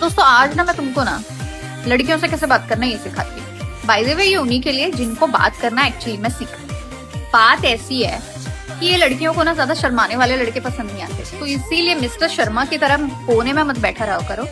दोस्तों आज ना मैं तुमको ना लड़कियों से कैसे बात करना ये सिखाती हूँ। बाय द वे ये उन्हीं के लिए जिनको बात करना एक्चुअली में सीखा। बात ऐसी है कि ये लड़कियों को ना ज्यादा शर्माने वाले लड़के पसंद नहीं आते, तो इसीलिए मिस्टर शर्मा की तरह कोने में मत बैठा रहो करो,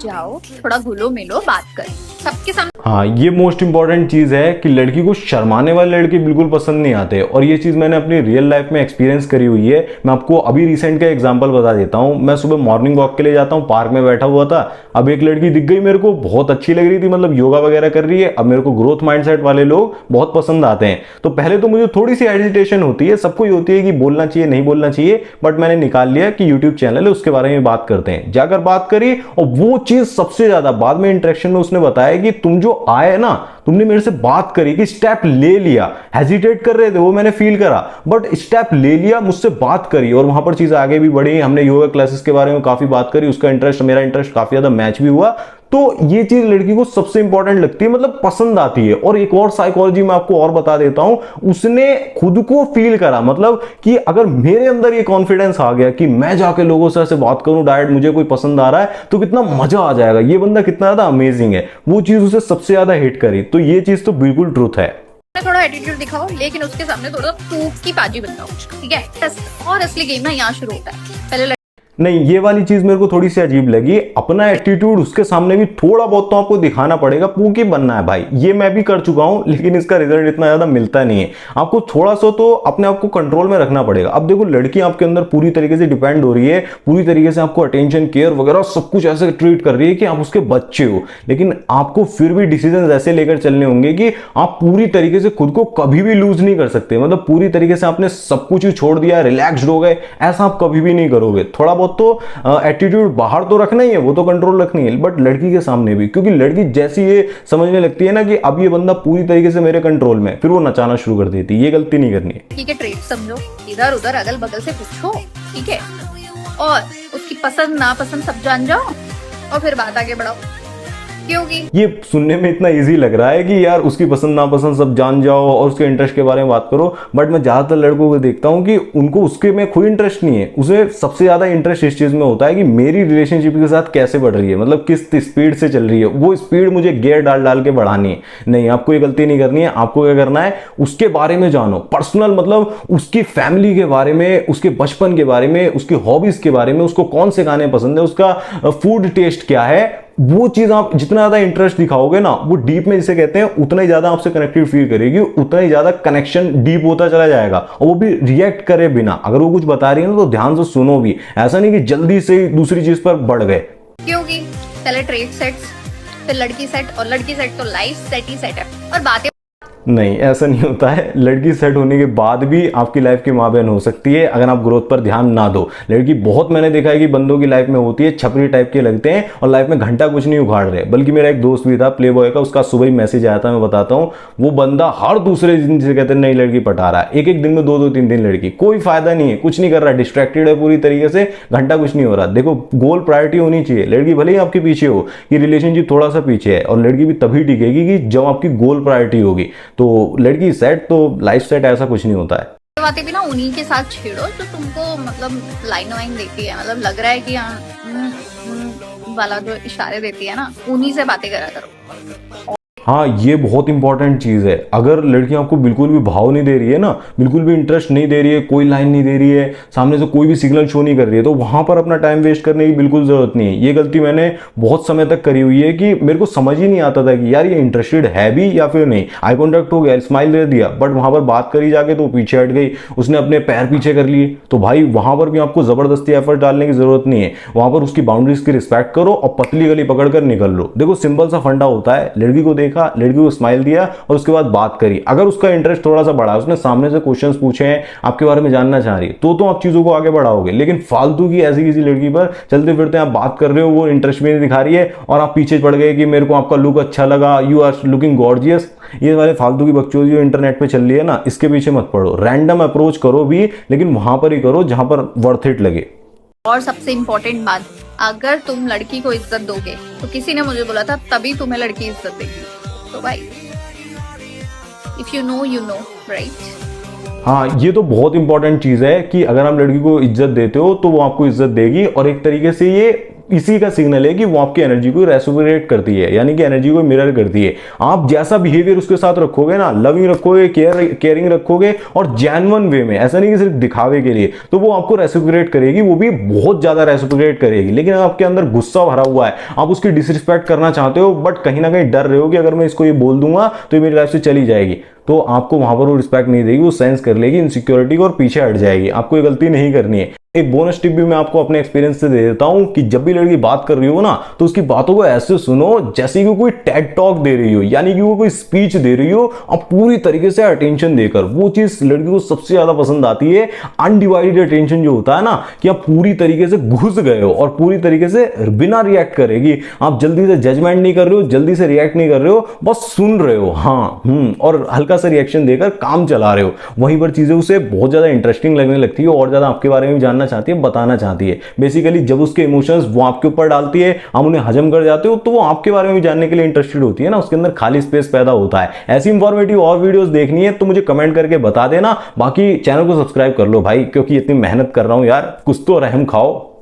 जाओ थोड़ा घुलो मिलो बात करो सबके सामने। हाँ, ये मोस्ट इंपॉर्टेंट चीज है कि लड़की को शर्माने वाले लड़के बिल्कुल पसंद नहीं आते, और ये चीज मैंने अपनी रियल लाइफ में एक्सपीरियंस करी हुई है। मैं आपको अभी रिसेंट का एग्जांपल बता देता हूँ। मैं सुबह मॉर्निंग वॉक के लिए जाता हूँ, पार्क में बैठा हुआ था। अब एक लड़की दिख गई मेरे को, बहुत अच्छी लग रही थी, मतलब योगा वगैरह कर रही है। अब मेरे को ग्रोथ माइंडसेट वाले लोग बहुत पसंद आते हैं, तो पहले तो मुझे थोड़ी सी हेजिटेशन होती है, सबको ही होती है कि बोलना चाहिए नहीं बोलना चाहिए, बट मैंने निकाल लिया कि यूट्यूब चैनल है उसके बारे में बात करते हैं। जाकर बात करी, और वो चीज सबसे ज्यादा बाद में इंटरेक्शन में उसने बताया कि तुम जो आए ना, तुमने मेरे से बात करी, कि स्टेप ले लिया, हेजिटेट कर रहे थे वो मैंने फील करा, बट स्टेप ले लिया, मुझसे बात करी, और वहां पर चीज आगे भी बढ़ी। हमने योगा क्लासेस के बारे में काफी बात करी, उसका इंटरेस्ट मेरा इंटरेस्ट काफी ज्यादा मैच भी हुआ। तो ये चीज लड़की को सबसे इंपॉर्टेंट लगती है, मतलब पसंद आती है। और एक और साइकोलॉजी मैं आपको और बता देता हूं, उसने खुद को फील करा, मतलब कि अगर मेरे अंदर ये कॉन्फिडेंस आ गया कि मैं जाके लोगों से ऐसे बात करूं डायरेक्ट, मुझे कोई पसंद आ रहा है तो कितना मजा आ जाएगा, ये बंदा कितना ज्यादा अमेजिंग है, वो चीज उसे सबसे ज्यादा हिट करी। तो ये चीज तो बिल्कुल ट्रूथ है। थोड़ा एटीट्यूड दिखाओ, लेकिन उसके सामने थोड़ा तूप की बाजी बनाओ, ठीक है। और असली गेम ना यहाँ शुरू होता है। पहले नहीं, ये वाली चीज मेरे को थोड़ी सी अजीब लगी। अपना एटीट्यूड उसके सामने भी थोड़ा बहुत तो आपको दिखाना पड़ेगा, पूकी बनना है भाई। ये मैं भी कर चुका हूं, लेकिन इसका रिजल्ट इतना ज्यादा मिलता नहीं है। आपको थोड़ा सा तो अपने आप को कंट्रोल में रखना पड़ेगा। अब देखो, लड़की आपके अंदर पूरी तरीके से डिपेंड हो रही है, पूरी तरीके से आपको अटेंशन केयर वगैरह सब कुछ ऐसे ट्रीट कर रही है कि आप उसके बच्चे हो, लेकिन आपको फिर भी डिसीजन ऐसे लेकर चलने होंगे कि आप पूरी तरीके से खुद को कभी भी लूज नहीं कर सकते। मतलब पूरी तरीके से आपने सब कुछ ही छोड़ दिया, रिलैक्स्ड हो गए, ऐसा आप कभी भी नहीं करोगे। थोड़ा बहुत तो एटीट्यूड बाहर तो रखना ही है, वो तो कंट्रोल रखनी है, बट लड़की के सामने भी, क्योंकि लड़की जैसी ये समझने लगती है ना कि अब ये बंदा पूरी तरीके से मेरे कंट्रोल में, फिर वो नचाना शुरू कर देती है। ये गलती नहीं करनी है। ठीक है, ट्रेड समझो, इधर उधर अगल बगल से पूछो, ठीक है, और उसकी पसंद नापसंद सब जान जाओ, और फिर बात आगे बढ़ाओ। क्योंकि ये सुनने में इतना इजी लग रहा है कि यार उसकी पसंद नापसंद सब जान जाओ और उसके इंटरेस्ट के बारे में बात करो, बट मैं ज्यादातर लड़कों को देखता हूं कि उनको उसके में कोई इंटरेस्ट नहीं है। उसे सबसे ज्यादा इंटरेस्ट इस चीज में होता है कि मेरी रिलेशनशिप के साथ कैसे बढ़ रही है, मतलब किस स्पीड से चल रही है, वो स्पीड मुझे गियर डाल डाल के बढ़ानी है। नहीं, आपको ये गलती नहीं करनी है। आपको क्या करना है, उसके बारे में जानो, पर्सनल, मतलब उसकी फैमिली के बारे में, उसके बचपन के बारे में, उसकी हॉबीज के बारे में, उसको कौन से गाने पसंद है, उसका फूड टेस्ट क्या है। वो चीज आप जितना ज्यादा इंटरेस्ट दिखाओगे ना, वो डीप में जिसे कहते हैं, उतना ही ज्यादा आपसे कनेक्टेड फील करेगी, उतना ही ज्यादा कनेक्शन डीप होता चला जाएगा। और वो भी रिएक्ट करे बिना, अगर वो कुछ बता रही है ना तो ध्यान से सुनो भी, ऐसा नहीं कि जल्दी से दूसरी चीज पर बढ़ गए। क्योंकि पहले ट्रेड सेट्स, फिर लड़की सेट, और लड़की सेट तो लाइफ सेट ही सेट है। और बातें नहीं, ऐसा नहीं होता है। लड़की सेट होने के बाद भी आपकी लाइफ की माँ बहन हो सकती है, अगर आप ग्रोथ पर ध्यान ना दो। लड़की बहुत मैंने देखा है कि बंदों की लाइफ में होती है, छपरी टाइप के लगते हैं और लाइफ में घंटा कुछ नहीं उखाड़ रहे। बल्कि मेरा एक दोस्त भी था प्ले बॉय का, उसका सुबह ही मैसेज आया था, मैं बताता हूँ। वो बंदा हर दूसरे दिन से कहते हैं नई लड़की पटा रहा है, एक एक दिन में 2-2 3 लड़की, कोई फायदा नहीं है, कुछ नहीं कर रहा, डिस्ट्रैक्टेड है पूरी तरीके से, घंटा कुछ नहीं हो रहा। देखो, गोल प्रायोरिटी होनी चाहिए। लड़की भले ही आपके पीछे हो, कि रिलेशनशिप थोड़ा सा पीछे है, और लड़की भी तभी टिकेगी कि जब आपकी गोल प्रायोरिटी होगी। तो लड़की सेट तो लाइफ सेट, ऐसा कुछ नहीं होता है। बातें भी ना उन्हीं के साथ छेड़ो जो तुमको मतलब लाइन वाइन देती है, मतलब लग रहा है कि वाला जो इशारे देती है ना, उन्हीं से बातें करा करो। हाँ, ये बहुत इंपॉर्टेंट चीज है। अगर लड़की आपको बिल्कुल भी भाव नहीं दे रही है ना, बिल्कुल भी इंटरेस्ट नहीं दे रही है, कोई लाइन नहीं दे रही है, सामने से कोई भी सिग्नल शो नहीं कर रही है, तो वहां पर अपना टाइम वेस्ट करने की बिल्कुल जरूरत नहीं है। ये गलती मैंने बहुत समय तक करी हुई है कि मेरे को समझ ही नहीं आता था कि यार ये इंटरेस्टेड है भी या फिर नहीं। आई कॉन्टैक्ट हो गया, स्माइल दे दिया, बट वहां पर बात करी जाके तो पीछे हट गई, उसने अपने पैर पीछे कर लिए। तो भाई वहां पर भी आपको जबरदस्ती एफर्ट डालने की जरूरत नहीं है। वहां पर उसकी बाउंड्रीज की रिस्पेक्ट करो और पतली गली पकड़कर निकल लो। देखो, सिंपल सा फंडा होता है। लड़की को देखा, लड़की को स्माइल दिया और उसके बाद बात करी। अगर उसका इंटरेस्ट थोड़ा सा बढ़ा, उसने सामने से क्वेश्चंस पूछे हैं, आपके बारे में जानना चाह रही है, तो आप चीजों को आगे बढ़ाओगे। लेकिन फालतू की ऐसी किसी लड़की पर चलते फिरते आप बात कर रहे हो, वो इंटरेस्ट भी नहीं दिखा रही है, और आप पीछे पड़ गए कि मेरे को आपका लुक अच्छा लगा, यू आर लुकिंग गॉर्जियस, ये वाले फालतू की बकचोदी जो इंटरनेट पे चल रही है ना, इसके पीछे मत पड़ो। रैंडम अप्रोच करो भी, लेकिन वहां पर ही करो जहां पर वर्थ इट लगे। और सबसे इंपॉर्टेंट बात, अगर तुम लड़की को इज्जत दोगे, तो किसी ने मुझे बोला था तभी तुम्हें लड़की इज्जत देगी। तो भाई इफ यू नो राइट। हाँ, ये तो बहुत इंपॉर्टेंट चीज है कि अगर आप लड़की को इज्जत देते हो तो वो आपको इज्जत देगी, और एक तरीके से ये इसी का सिग्नल है कि वो आपकी एनर्जी को रेसिप्रोकेट करती है, यानी कि एनर्जी को मिरर करती है। आप जैसा बिहेवियर उसके साथ रखोगे ना, लविंग रखोगे, केयरिंग रखोगे और जेन्युइन वे में, ऐसा नहीं कि सिर्फ दिखावे के लिए, तो वो आपको रेसिप्रोकेट करेगी, वो भी बहुत ज्यादा रेसिप्रोकेट करेगी। लेकिन आपके अंदर गुस्सा भरा हुआ है, आप उसकी डिसरिस्पेक्ट करना चाहते हो, बट कहीं ना कहीं डर रहे हो कि अगर मैं इसको ये बोल दूंगा तो ये मेरी लाइफ से चली जाएगी, तो आपको वहां पर वो रिस्पेक्ट नहीं देगी, वो सेंस कर लेगी इनसिक्योरिटी को और पीछे हट जाएगी। आपको ये गलती नहीं करनी है। एक बोनस टिप भी मैं आपको अपने एक्सपीरियंस से दे देता हूं कि जब भी लड़की बात कर रही हो ना, तो उसकी बातों को ऐसे सुनो जैसे कि कोई टेड टॉक दे रही हो, यानी कि वो कोई स्पीच दे रही हो, और पूरी तरीके से अटेंशन देकर। वो चीज लड़की को सबसे ज्यादा पसंद आती है, अनडिवाइडेड अटेंशन जो होता है ना, कि आप पूरी तरीके से घुस गए हो और पूरी तरीके से बिना रिएक्ट करेगी। आप जल्दी से जजमेंट नहीं कर रहे हो, जल्दी से रिएक्ट नहीं कर रहे हो, बस सुन रहे हो, हाँ और हल्का सा रिएक्शन देकर काम चला रहे हो। वहीं पर चीजें उसे बहुत ज्यादा इंटरेस्टिंग लगने लगती है और ज्यादा आपके बारे में जानना चाहती है, बताना चाहती है। बेसिकली जब उसके इमोशंस वो आपके ऊपर डालती है, हम उन्हें हजम कर जाते हो, तो वो आपके बारे में भी जानने के लिए इंटरेस्टेड होती है ना, उसके अंदर खाली स्पेस पैदा होता है। ऐसी इंफॉर्मेटिव और वीडियोस देखनी है तो मुझे कमेंट करके बता देना। बाकी चैनल को सब्सक्राइब कर लो भाई, क्योंकि इतनी मेहनत कर रहा हूं यार, कुछ तो रहम खाओ।